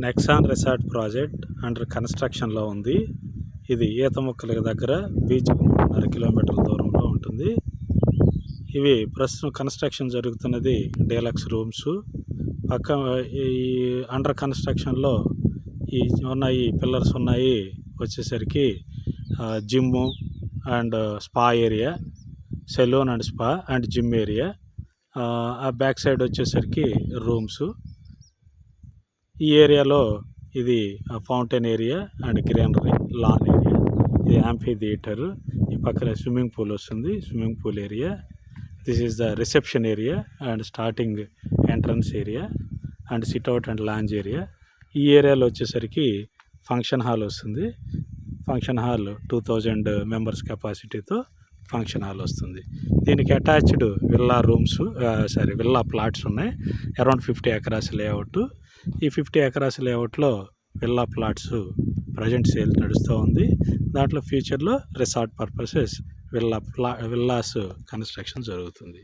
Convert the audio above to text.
Nexon resort project under కన్స్ట్రక్షన్లో ఉంది. ఇది ఈత మొక్కల దగ్గర బీచ్కి 3.5 కిలోమీటర్ల దూరంలో ఉంటుంది. ఇవి ప్రస్తుతం కన్స్ట్రక్షన్ జరుగుతున్నది డీలక్స్ రూమ్స్. పక్క ఈ అండర్ కన్స్ట్రక్షన్లో ఈ పిల్లర్స్ ఉన్నాయి వచ్చేసరికి gym and spa area, salon and spa and gym area. ఆ బ్యాక్ సైడ్ వచ్చేసరికి రూమ్స్. ఈ ఏరియాలో ఇది fountain area and greenery lawn area. ఇది యాంఫీ థియేటర్. ఈ పక్కన స్విమ్మింగ్ పూల్ వస్తుంది, swimming pool area. This is the reception area and starting entrance area and sit out and lounge area. ఈ ఏరియాలో వచ్చేసరికి ఫంక్షన్ హాల్ వస్తుంది. ఫంక్షన్ హాల్ 2000 మెంబర్స్ కెపాసిటీతో function hall వస్తుంది. దీనికి అటాచ్డ్ విల్లా ప్లాట్స్ ఉన్నాయి. Around 50 acres layout. ఈ 50 ఎకరాస్ లేఅవుట్లో విల్లా ప్లాట్స్ ప్రజెంట్ సేల్ నడుస్తూ ఉంది. దాంట్లో ఫ్యూచర్లో రిసార్ట్ పర్పసెస్ విల్లాస్ కన్స్ట్రక్షన్ జరుగుతుంది.